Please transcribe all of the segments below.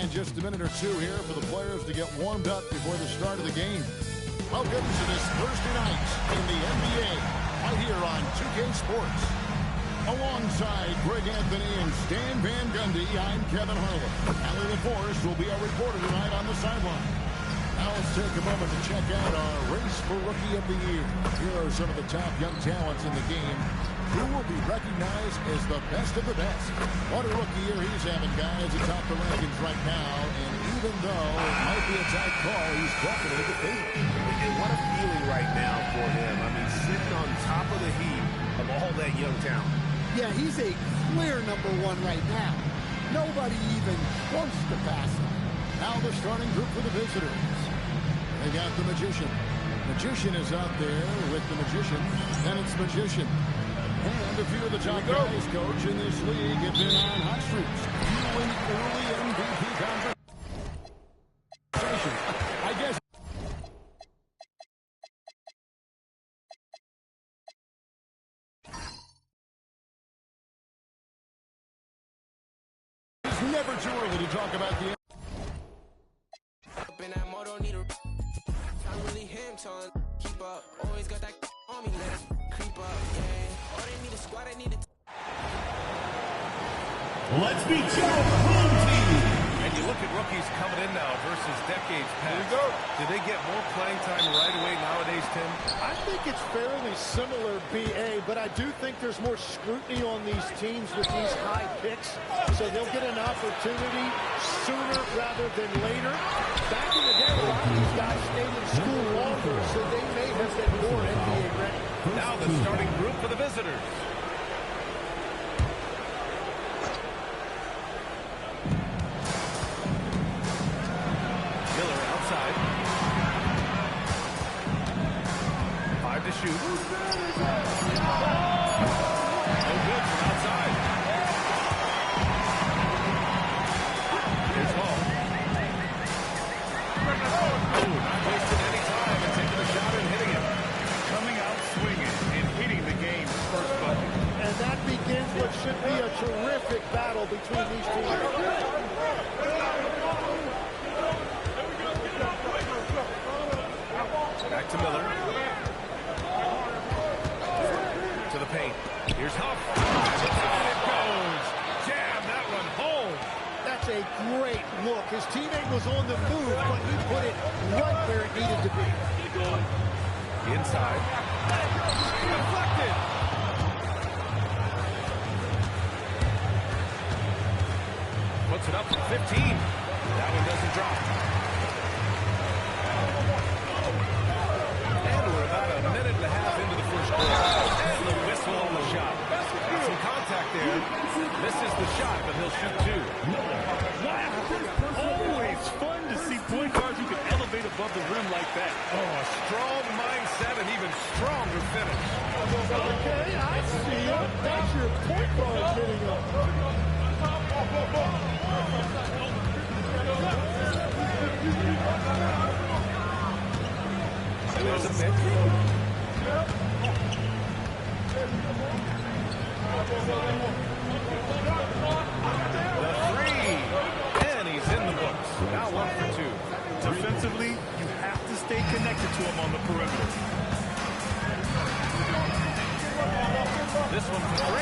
And just a minute or two here for the players to get warmed up before the start of the game. Welcome to this Thursday night in the NBA, right here on 2K Sports. Alongside Greg Anthony and Stan Van Gundy, I'm Kevin Harlan. Allie LaForce will be our reporter tonight on the sideline. Now let's take a moment to check out our race for Rookie of the Year. Here are some of the top young talents in the game who will be recognized as the best of the best. What a rookie year he's having, guys, atop the rankings right now. And even though it might be a tight call, he's definitely the favorite. And what a feeling right now for him. I mean, sitting on top of the heap of all that young talent. Yeah, he's a clear #1 right now. Nobody even close to pass him. Now the starting group for the visitors. They got the Magician. Magician is out there with the Magician, and it's Magician. And a few of the top guys, coach, in this league have been on hot streaks. Fueling early MVP conversation. I guess. It's never too early to talk about the. Keep up, always got that on me, let it creep up, yeah. All they need is squad, I need it. Let's meet your home team. And you look at rookies coming in now versus decades past. Do they get more playing time right away nowadays, Tim? I think it's fairly similar, BA, but I do think there's more scrutiny on these teams with these high picks, so they'll get an opportunity sooner rather than later. Back in the day, a lot of these guys stayed in school longer, so they may have been more NBA ready. Now the starting group for the visitors. Miller outside. 5 to shoot. No good from outside. Here's Hall. Oh, not wasting any time and taking the shot and hitting it. Coming out swinging and hitting the game's first bucket. And that begins what should be a terrific battle between these teams. Back to Miller. To the paint. Here's Huff. And it goes. Jam that one home. That's a great look. His teammate was on the move, but he put it right where it needed to be. Inside. Deflected. Puts it up from 15. That one doesn't drop. And we're about a minute and a half into the first quarter. And the whistle on the shot. Some contact there. Misses the shot, but he'll shoot two. Always fun to see point guards who can elevate above the rim like that. Oh, a strong mindset and even stronger finish. Okay, I see it. That's your point guard hitting up. There's a pick. The three. And he's in the books. Now 1 for 2. Defensively, you have to stay connected to him on the perimeter. This one for 3.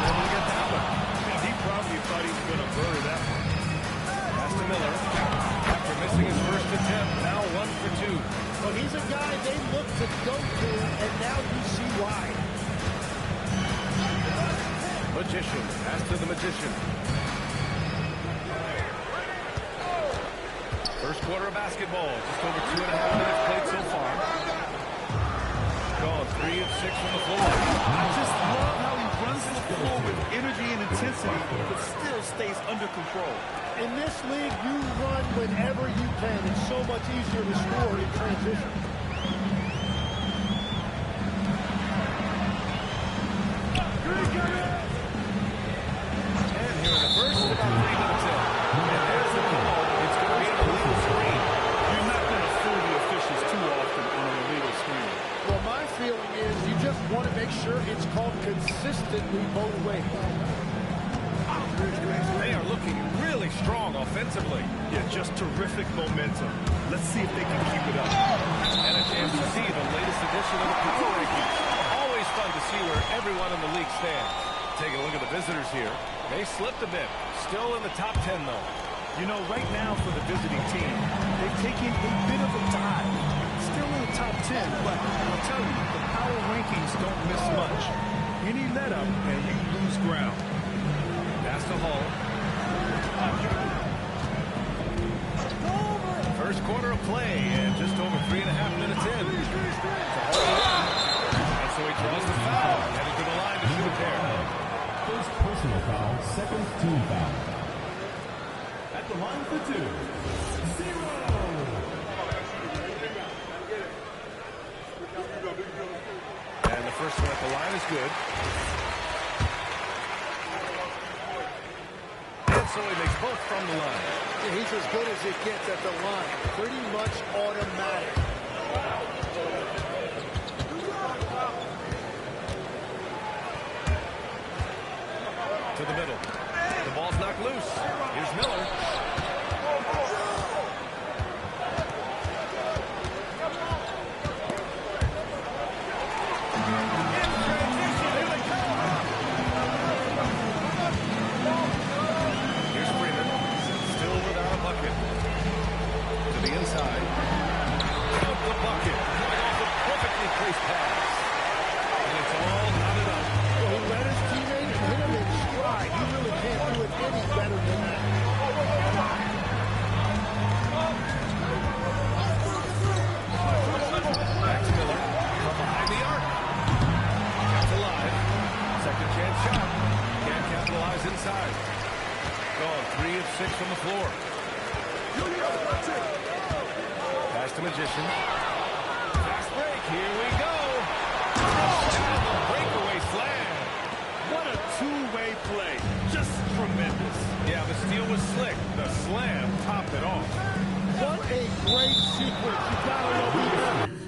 Able to get that one. He probably thought he was going to bury that one. Pass to Miller. After missing his first attempt, now 1 for 2. Well, he's a guy they look to go to, and now you see why. Magician. Pass to the Magician. First quarter of basketball. Just over 2.5 minutes played so far. Gone 3 of 6 from the floor. I just love how he runs the floor with energy and intensity, but still stays under control. In this league, you run whenever you can. It's so much easier to score in transition. And here in the first, about 3 minutes in. And there's the call. It's going to be an illegal screen. You're not going to fool the officials too often on an illegal screen. Well, my feeling is you just want to make sure it's called consistently both ways. They are looking really strong offensively. defensively. Yeah, just terrific momentum. Let's see if they can keep it up. And a chance to see the latest edition of the power rankings. Always fun to see where everyone in the league stands. Taking a look at the visitors here. They slipped a bit. Still in the top 10, though. You know, right now for the visiting team, they've taken a bit of a dive. Still in the top 10, but I'll tell you, the power rankings don't miss much. Any let-up, and you lose ground. Pass to Hall. First quarter of play, and just over 3.5 minutes in. And so he draws the foul. Headed to the line to shoot there. First personal foul, second team foul. At the line for 2, 0. And the first one at the line is good. And so he makes both from the line. Yeah, he's as good as it gets at the line. Pretty much automatic. To the middle. The ball's knocked loose. Here's Miller. Inside. Count the bucket. Off a perfectly placed pass. And it's all knotted up. Well, he let his teammate hit him in stride. You really can't do it any better than that. Max Miller from behind the arc. Kept alive. Second chance shot. Can't capitalize inside. Gone 3 of 6 from the floor. Pass to Magician. Fast break. Here we go. And the breakaway slam. What a two-way play. Just tremendous. Yeah, the steal was slick. The slam topped it off. What a great sequence. You gotta love it.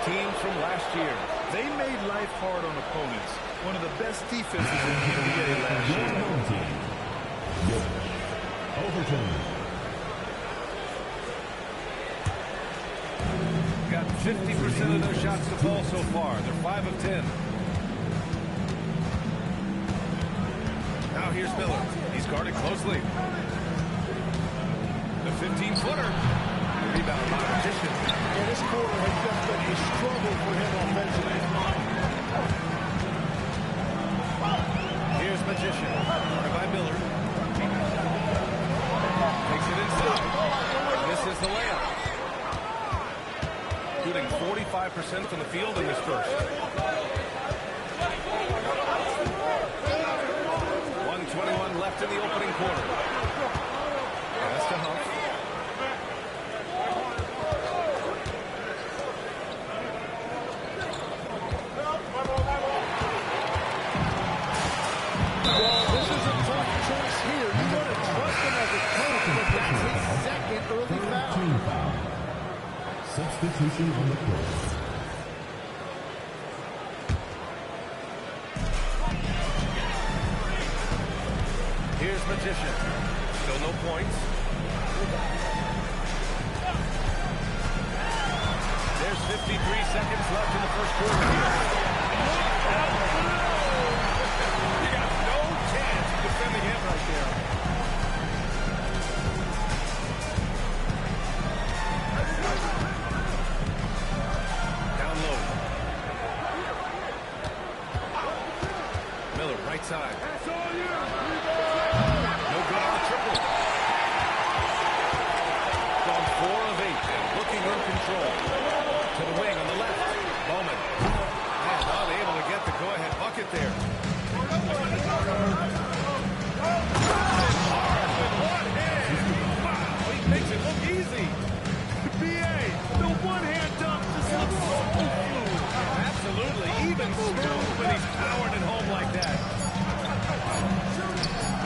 Teams from last year. They made life hard on opponents. One of the best defenses in the NBA last year. Overton. Got 50% of their shots to fall so far. They're 5 of 10. Now here's Miller. He's guarded closely. The 15-footer. Rebound by Magician. Yeah, this quarter has just been a struggle for him offensively. Here's Magician. By Miller. the layup. Shooting 45% from the field in this first. 1:21 left in the opening quarter. Pass to Hunt. Well, this is a tough choice here. You want to trust him as a coach, but that's his second early foul. Substitution on the court. Here's Magician. Still no points. There's 53 seconds left in the first quarter here. You got no chance of defending him right there. Down low. Miller, right side. No good on the triple. Gone 4 of 8 and looking in control. To the wing on the left. Bowman. Man, not able to get the go-ahead bucket there. Hard with one hand. Wow, he makes it look easy. BA, the one-hand dunk just looks so fluid. Absolutely. Even smooth when he's powering it home like that.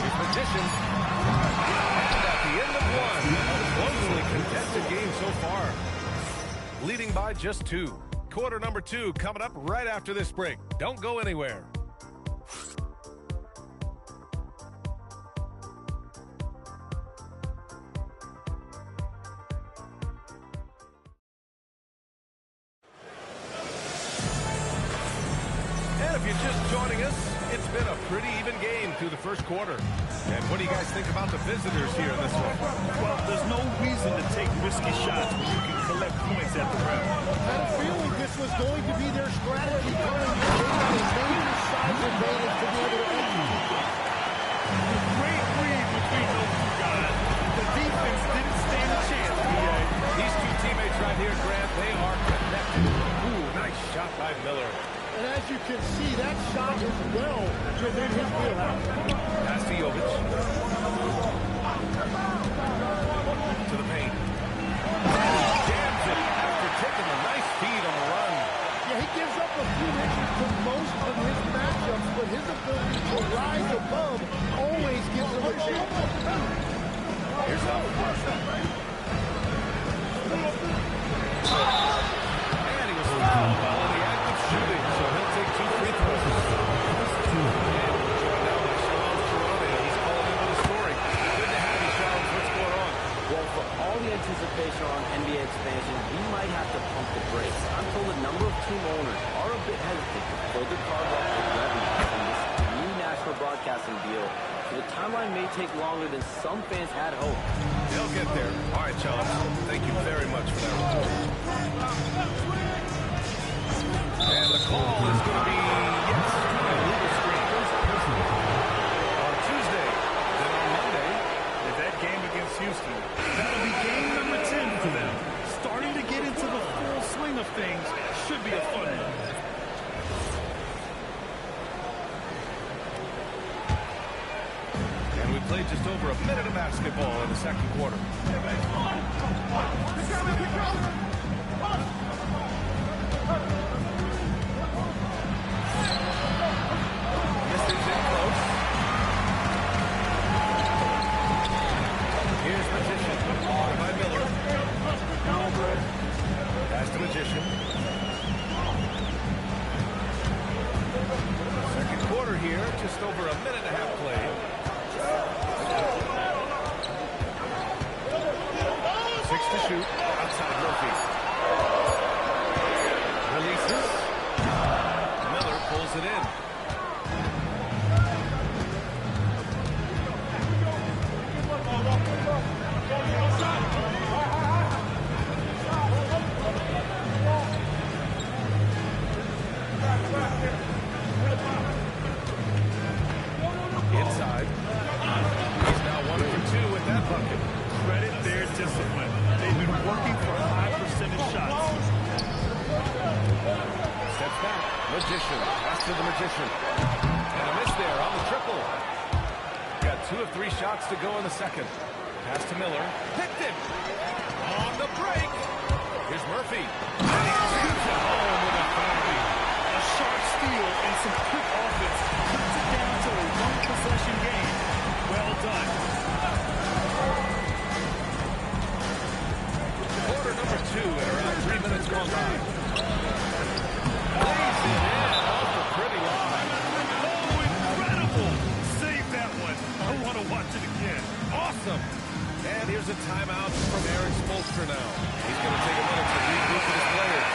Here's Magician. And at the end of one, a closely contested game so far. Leading by just 2. Quarter number 2 coming up right after this break. Don't go anywhere. And if you're just joining us, it's been a pretty even game through the first quarter. And what do you guys think about the visitors here in this one? Well, there's no reason to take risky shots when you can collect points at the rim. I had a feeling this was going to be their strategy coming in. They got a major size advantage to be able to execute this. Great read between those two guys. The defense didn't stand a chance, BA. These two teammates right here, Grant, they are connected. Ooh, nice shot by Miller. And as you can see, that shot is well within his wheelhouse. Pass to Jovic. To the paint. Jams it after taking a nice feed on the run. Yeah, he gives up a few inches to most of his matchups, but his ability to rise above always gives him a chance. Here's Hunt. And he was fouled while in the act of shooting, so he'll take 2 free throws. And we're joined now by Charles Toronto. He's calling into the story. Good to have you, Charles. What's going on? Well, for all the anticipation on NBA expansion, we might have to pump the brakes. I'm told a number of team owners are a bit hesitant to further carve up the revenue from this new national broadcasting deal. So the timeline may take longer than some fans had hoped. They'll get there. All right, Charles. Thank you very much for that report. And the call is going to be, yes, a legal screen. On Tuesday, then on Monday. With that game against Houston, that'll be game number 10 for them. Starting to get into the full swing of things should be a fun one. And we played just over a minute of basketball in the second quarter. This is in close. Here's Magician. Guarded by Miller. Pass to Magician. Second quarter here, just over a minute and a half played. 6 to shoot. Outside Murphy. Magician. Pass to the Magician. And a miss there on the triple. Got 2 of 3 shots to go in the second. Pass to Miller. Picked it. On the break. Here's Murphy. And he shoots it home with authority. A sharp steal and some quick offense cuts it down to a one-possession game. Well done. Quarter number 2 and around 3 minutes gone by. Lays it in off the pretty line. Oh, incredible. Save that one. I want to watch it again. Awesome. And here's a timeout from Eric Spoelstra now. He's going to take a minute to regroup with his players.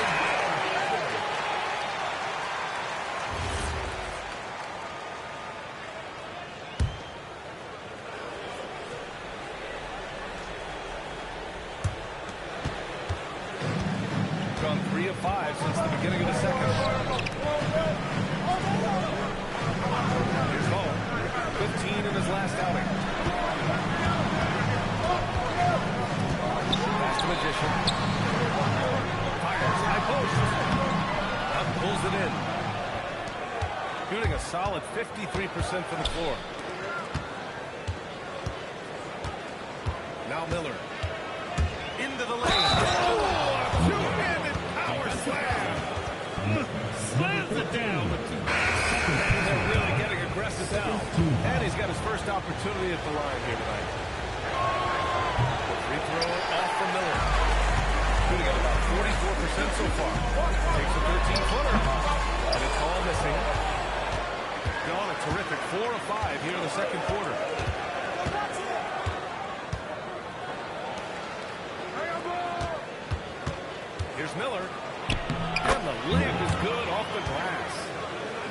Gone 3 of 5 since the beginning of the second. Here's Hall. 15 in his last outing. Pass to Magician. Fires. High post. Up pulls it in. Shooting a solid 53% from the floor. Now Miller. Into the lane. Oh, a two-handed power slam. Slams it down. They're really getting aggressive now. And he's got his first opportunity at the line here tonight. Free throw off from Miller. Shooting at about 44% so far. Takes a 13-footer. And it's all missing. Gone a terrific 4 of 5 here in the second quarter. Here's Miller. And the layup is good off the glass.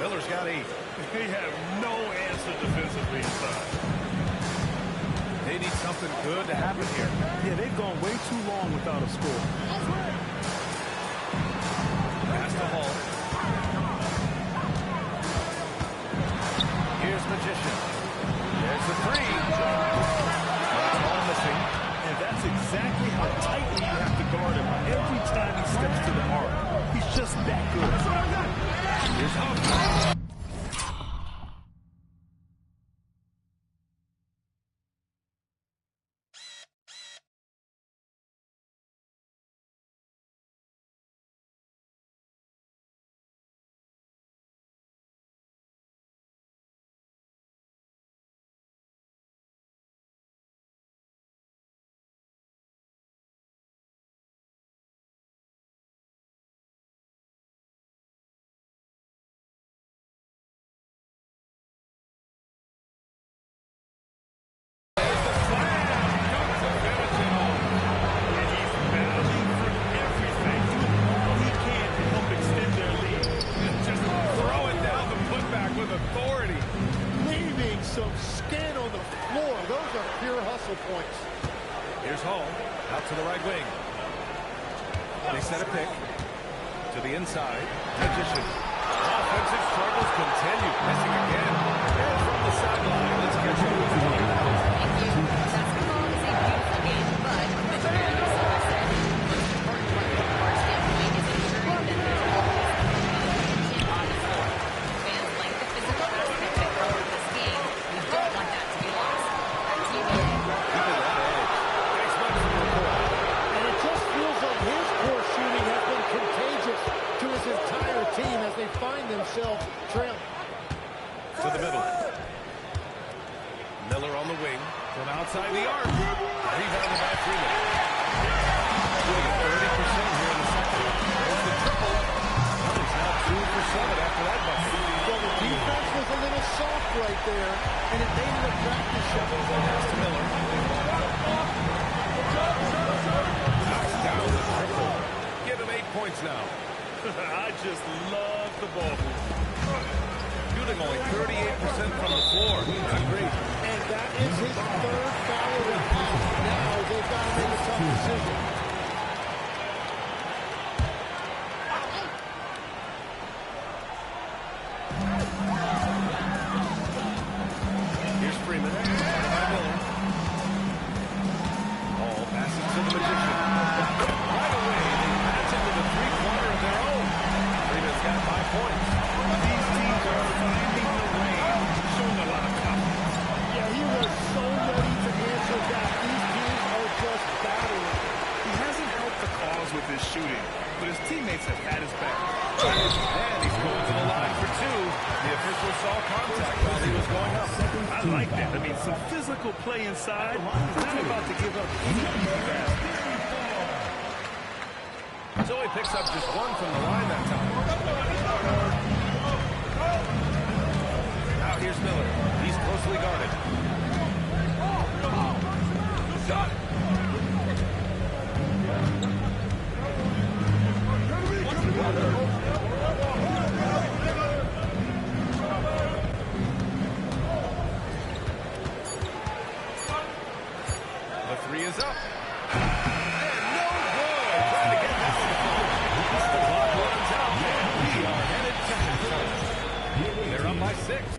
Miller's got 8. They have no answer defensively inside. They need something good to happen here. Yeah, they've gone way too long without a score. Pass to Hall. Here's Magician. There's the 3. That's all missing. And that's exactly how tightly you have to guard him every time he steps to the arc. He's just that good. Here's Hall. Points. Here's Hall out to the right wing. They set a pick to the inside. Magician. Offensive struggles continue. Missing again. And from the sideline, let's get you to the game. Basketball is a beautiful game, but as Barry Sanders said, most important from a guard standpoint is ensuring that there's always attention on the floor. Fans like the physical aspect that comes with this game. We don't want that to be lost. Back to you, Barry. And it just feels like his poor shooting has been contagious to his entire team as they find themselves trailing. To the middle. Miller on the wing from outside the arc. Rebounded by Freeman. Doing it 30% here in the second. There's the triple. Well, he's now 2 for 7 after that bucket. Well, the defense was a little soft right there, and it made it a practice shot. Pass to Miller. Knocks down the triple. Give him 8 points now. I just love the ball movement. Shooting only 38% from the floor. Great. And that is his 3rd foul of the half. Now they've got to make a tough decision. Here's Freeman. By Miller. Ball passes to the Magician. Right away, they pass into the 3-quarter of their own. Freeman's got 5 points. like that. I mean, some physical play inside. He's not about to give up any easy basket. So he picks up just one from the line that time. Now here's Miller. He's closely guarded. The three is up. And no good. Trying to get that one close. The clock runs out, and we are headed to halftime. They're up by 6.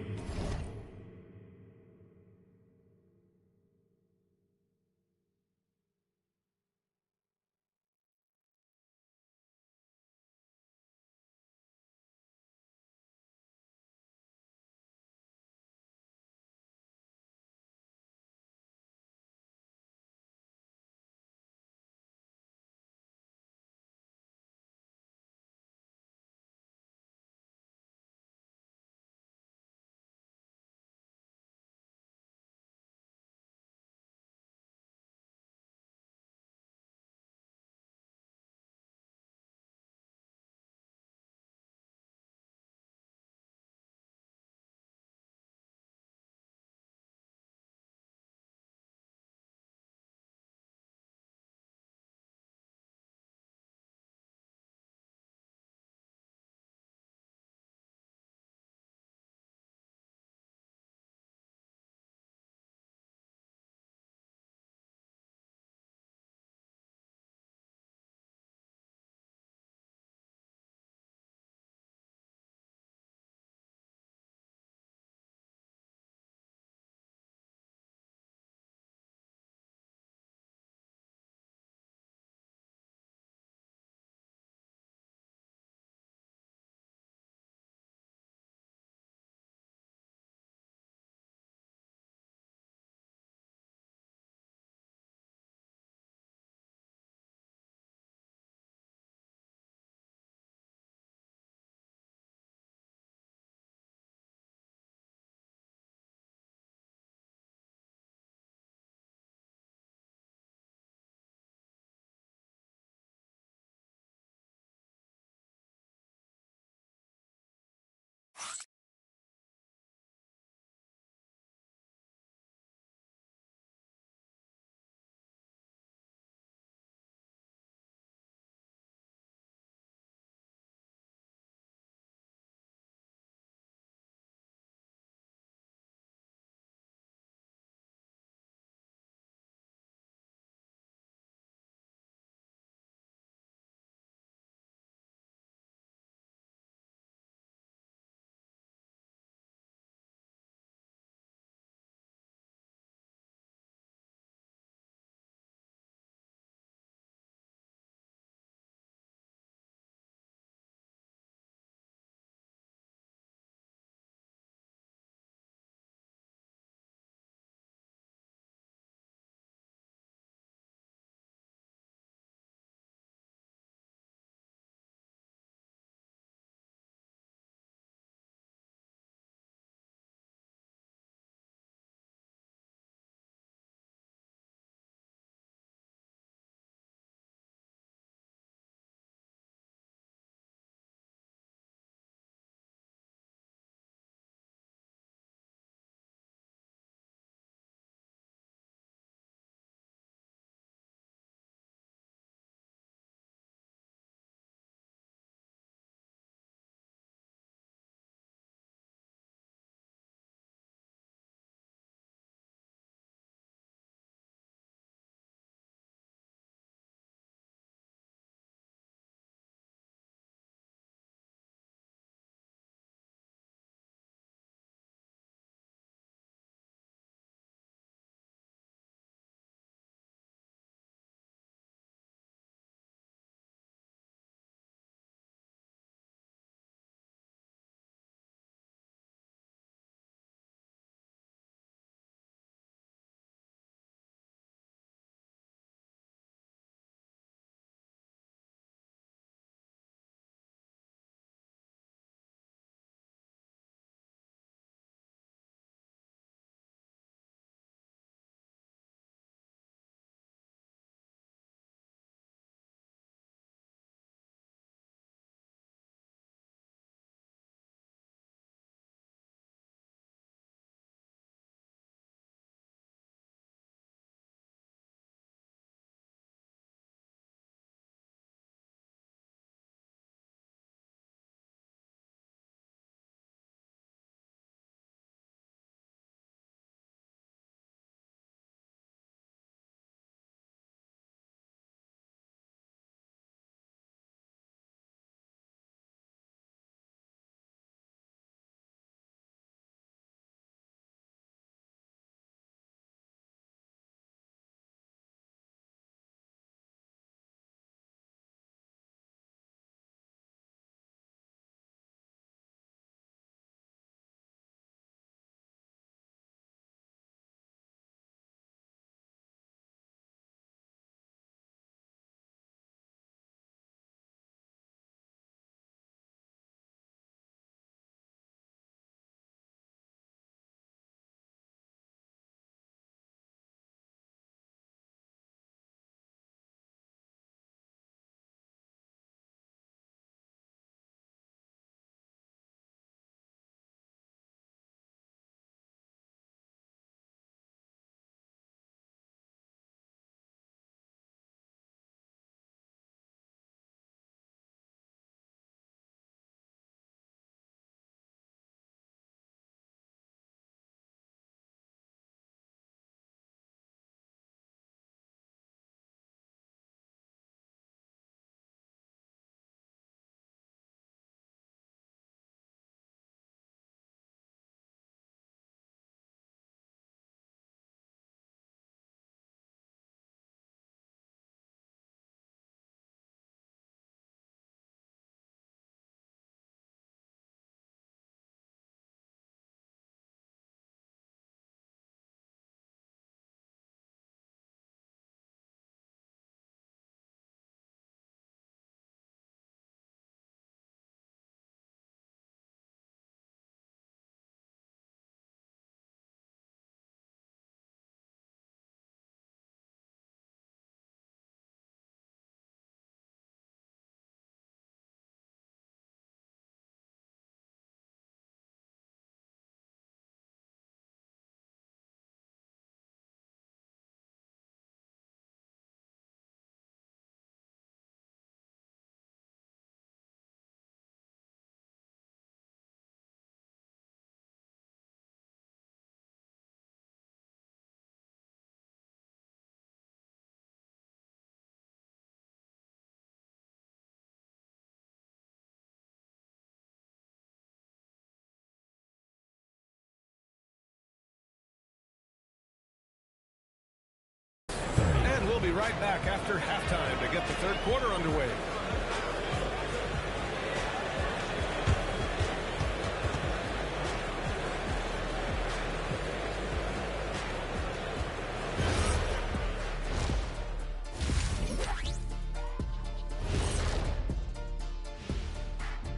be right back after halftime to get the third quarter underway.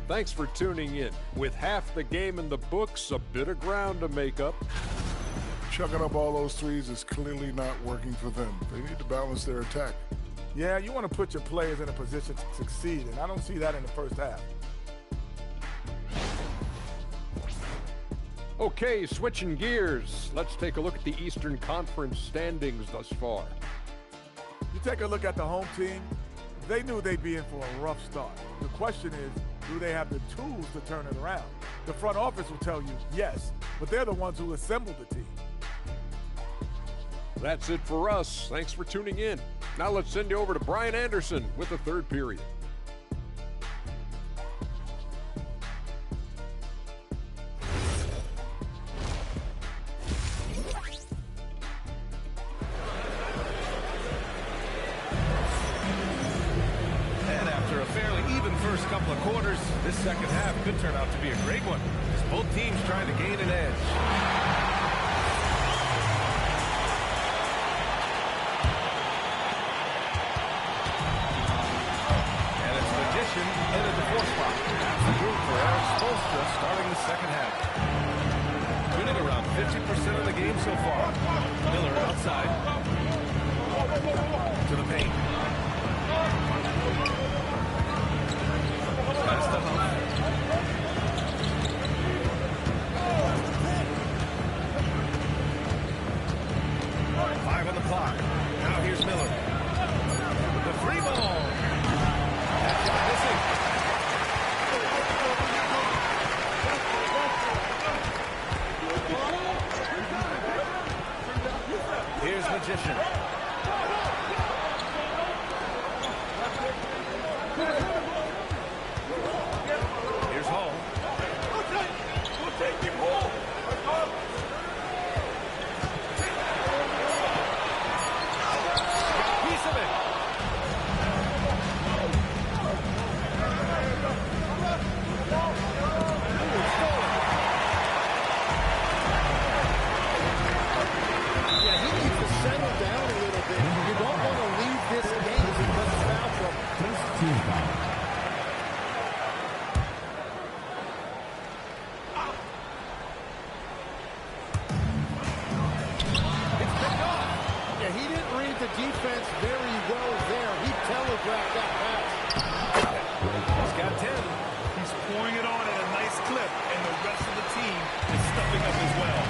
Thanks for tuning in. With half the game in the books, a bit of ground to make up. Chucking up all those threes is clearly not working for them. They need to balance their attack. Yeah, you want to put your players in a position to succeed, and I don't see that in the first half. Okay, switching gears. Let's take a look at the Eastern Conference standings thus far. You take a look at the home team, they knew they'd be in for a rough start. The question is, do they have the tools to turn it around? The front office will tell you yes, but they're the ones who assembled the team. That's it for us. Thanks for tuning in. Now let's send you over to Brian Anderson with the third period. And after a fairly even first couple of quarters, this second half could turn out to be a great one, as both teams trying to gain an edge. Into the fourth spot. That's the group for Eric Spoelstra starting the second half. Winning around 50% of the game so far. Miller outside. To the paint. Pass to Huff. 5 on the clock. Now here's Miller. The free ball. Here's Magician. Here's Hall. Piece of it. Defense very well there. He telegraphed that pass. He's got 10. He's pouring it on at a nice clip, and the rest of the team is stepping up as well.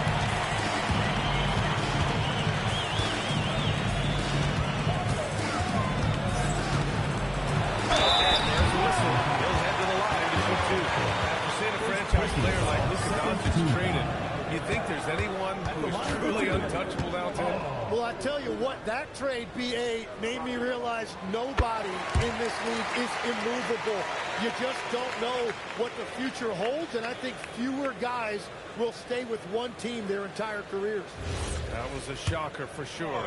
And there's the whistle. He'll head to the line to shoot two. After seeing a franchise player like Luka Doncic traded, you think there's anyone who's truly untouchable now, Tim? Well, I tell you what, that trade, B.A., made me realize nobody in this league is immovable. You just don't know what the future holds, and I think fewer guys will stay with one team their entire careers. That was a shocker for sure.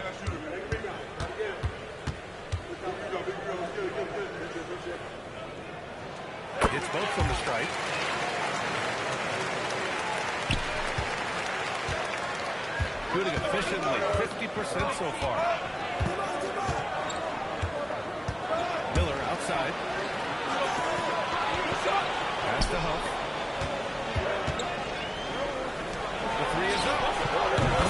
It's both from the strike. Shooting efficiently, 50% so far. Miller outside. Pass to Huff. The three is up.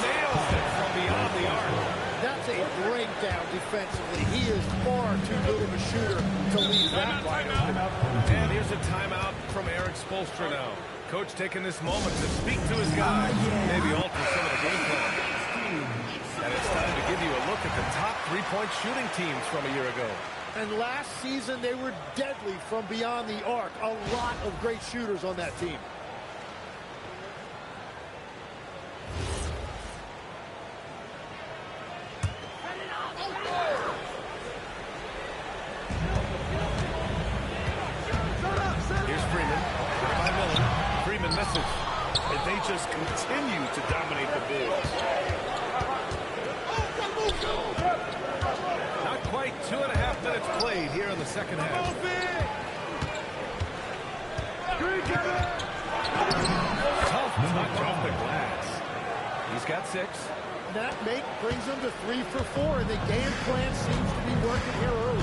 Nails it from beyond the arc. That's a breakdown defensively. He is far too good of a shooter to leave that wide open. And here's a timeout from Eric Spoelstra now. Coach taking this moment to speak to his guys, maybe alter some of the game plan. And it's time to give you a look at the top three-point shooting teams from a year ago. And last season, they were deadly from beyond the arc. A lot of great shooters on that team. Here's Freeman. By Miller. Freeman misses. And they just continue to dominate the boards. minutes played here in the second half. Tough touch off the glass. He's got 6. That make brings them to 3 for 4, and the game plan seems to be working here early.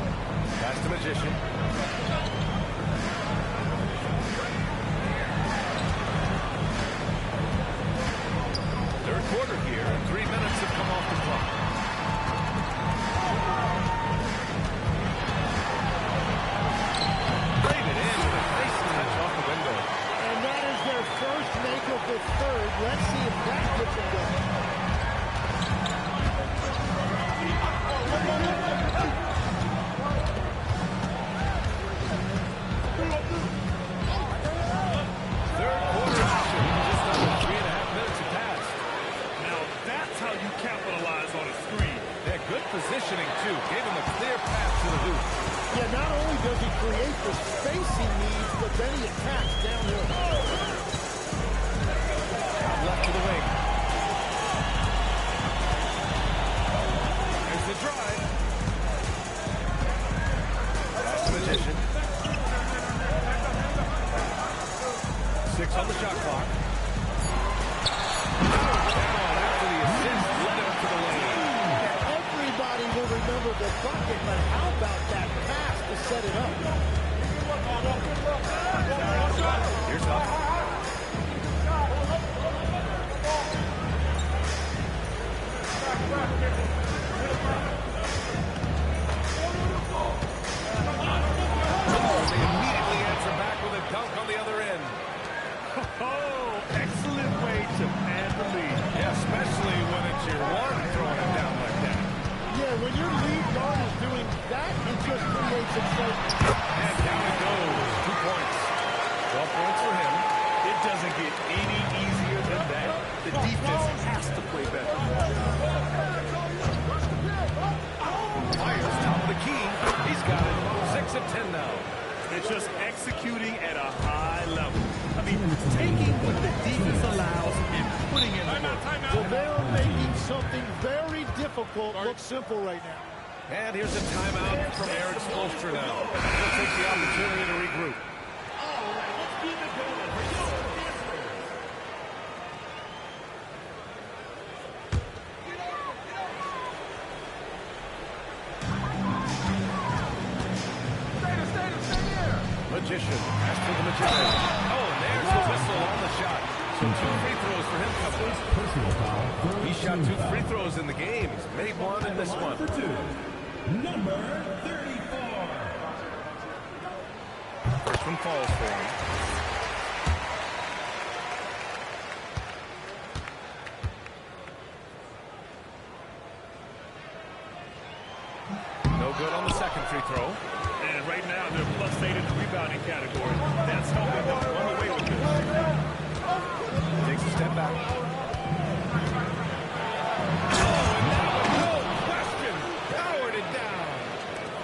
Pass to Magician. Third quarter here. 3 minutes have come off the clock. Played it in with a nice touch off the window. And that is their first make of the third. Let's see if that gets them going. Third quarter action. Just under 3.5 minutes have passed. Now that's how you capitalize on a screen. Yeah, good positioning, too. Gave him a clear path to the hoop. Yeah, not only does he create the space he needs, but then he attacks downhill. Out left to the wing. There's the drive. That's the Magician. 6 on the shot clock. Down after the assist, led him to the lane. Everybody will remember the bucket, but how about that pass to set it up? Here's Huff. They immediately answer back with a dunk on the other end. Oh, excellent way to pad the lead. Yeah, especially when it's your one throwing it down like that. Yeah, when your lead guard is doing that, it just creates excitement. And down it goes. 2 points. 12 points for him. It doesn't get any easier than that. The defense has to play better. Myers, top of the key. He's got it. 6 of 10 now. It's just executing at a high level. I mean, taking what the defense allows and putting in the work. Well, they're making something very difficult look simple right now. And here's a timeout from Eric Spoelstra now. He'll take the opportunity to regroup. Magician. Pass to the Magician. Oh, and there's the whistle on the shot. So 2 free throws for him coming up. Personal foul. He shot 2 free throws in the game. He's made 1 in this one. For 2. Number 34. First one falls for him. No good on the second free throw. And right now, they're +8 in the rebounding category. That's helping them run away with this. Takes a step back. No question. Powered it down.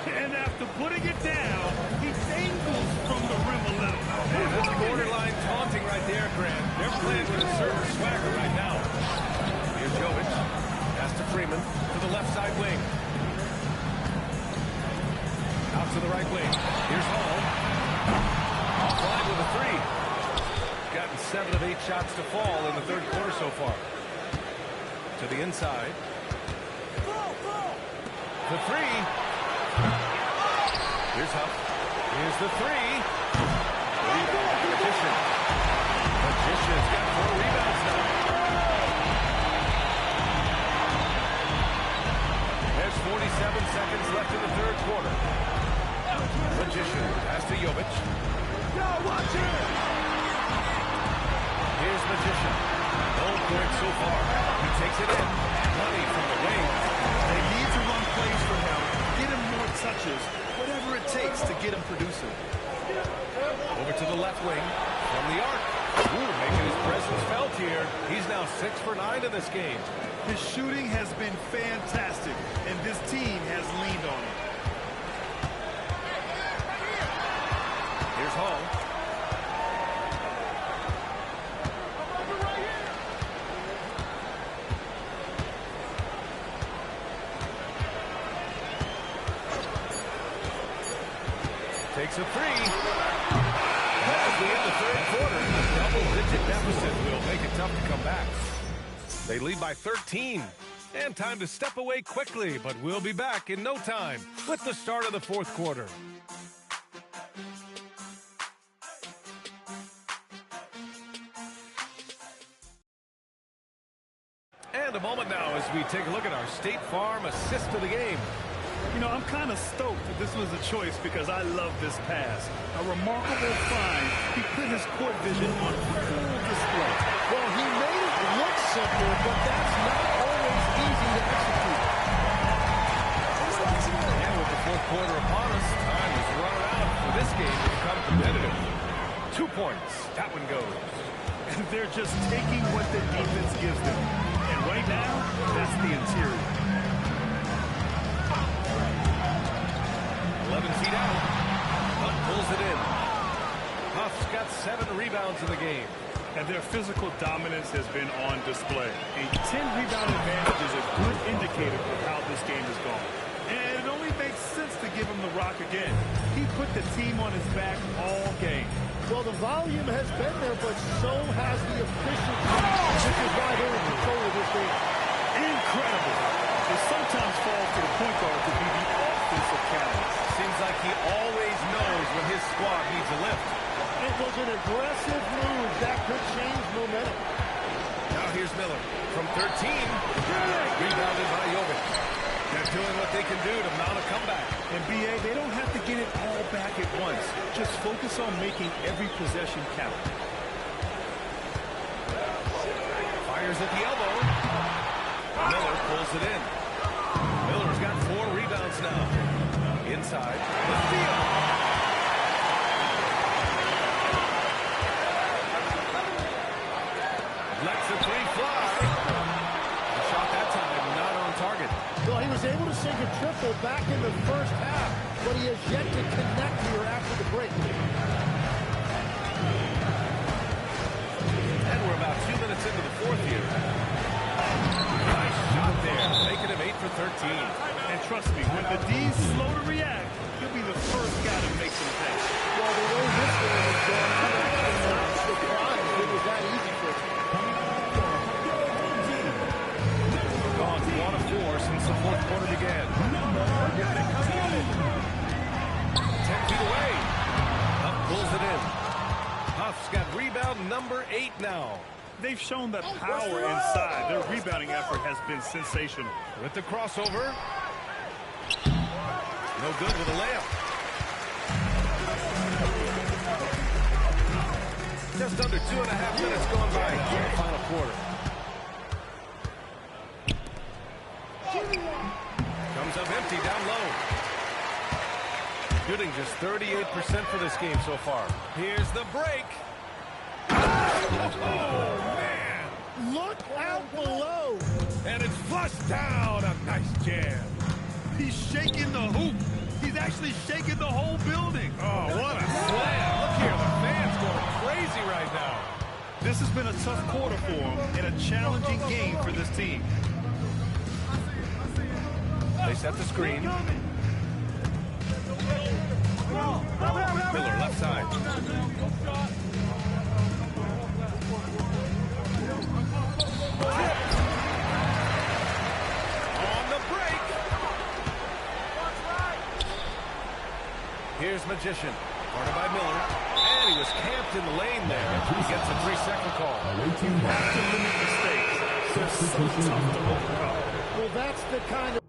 And after putting it down, he dangles from the rim a little. That's borderline taunting right there, Grant. They're playing with a certain swagger right now. Here's Jovic. Pass to Freeman to the left side wing. Out to the right wing. Here's Hall. Offline with a 3. Gotten 7 of 8 shots to fall in the third quarter so far. To the inside. The 3. Here's Huff. Here's the 3. Rebound to Magician. Magician's got 4 rebounds now. There's 47 seconds left in the third quarter. Magician pass to Jovic. Yo, watch it! Here's Magician. No points so far. He takes it in. Money from the wing. They need to run plays for him. Get him more touches. Whatever it takes to get him producing. Over to the left wing. From the arc. Ooh, making his presence felt here. He's now 6 for 9 in this game. His shooting has been fantastic, and this team has leaned on him. Here's Hall. Makes a three. As we end the third quarter, a double-digit deficit will make it tough to come back. They lead by 13. And time to step away quickly, but we'll be back in no time with the start of the fourth quarter. And a moment now as we take a look at our State Farm assist of the game. You know, I'm kind of stoked that this was a choice because I love this pass. A remarkable find. He put his court vision on full display. Well, he made it look simple, but that's not always easy to execute. And with the fourth quarter upon us, time is running out for this game to become competitive. 2 points. That one goes. And they're just taking what the defense gives them. And right now, that's the interior. 11 feet out. Huff pulls it in. Huff's got 7 rebounds in the game. And their physical dominance has been on display. A 10-rebound advantage is a good indicator of how this game has gone. And it only makes sense to give him the rock again. He put the team on his back all game. Well, the volume has been there, but so has the efficiency, which is why they're in control of this game. Incredible. It sometimes falls to the point guard to be the offensive catalyst. Seems like he always knows when his squad needs a lift. It was an aggressive move that could change momentum. Now here's Miller from 13. Rebounded by Jovic. They're doing what they can do to mount a comeback. And B.A., they don't have to get it all back at once. Just focus on making every possession count. Fires at the elbow. Miller pulls it in. Miller's got 4 rebounds now. Inside. The steal. Lets the three fly. The shot that time not on target. Well, he was able to sink a triple back in the first half, but he has yet to connect here after the break. And we're about 2 minutes into the fourth here. Nice shot there, making him 8 for 13. And trust me, when the D's slow to react, he'll be the first guy to make some pay. Well, the way this game is going, I'm actually not surprised it was that easy for him. Gone 1 of 4 since the fourth quarter began. 10 feet away. Huff pulls it in. Huff's got rebound number 8 now. They've shown that power inside. Their rebounding effort has been sensational. With the crossover. No good with a layup. Just under 2.5 minutes going by in the final quarter. Comes up empty down low. Shooting just 38% for this game so far. Here's the break. Oh, man. Look out below. And it's flushed down. A nice jam. He's shaking the hoop. He's actually shaking the whole building. Oh, what a slam. Look here. The fans going crazy right now. This has been a tough quarter for him and a challenging game for this team. They set the screen. Miller left side. On the break. Here's Magician. Guarded by Miller. And he was camped in the lane there. He gets a 3-second call. You have to limit mistakes. They're so tough to overcome. Well, that's the kind of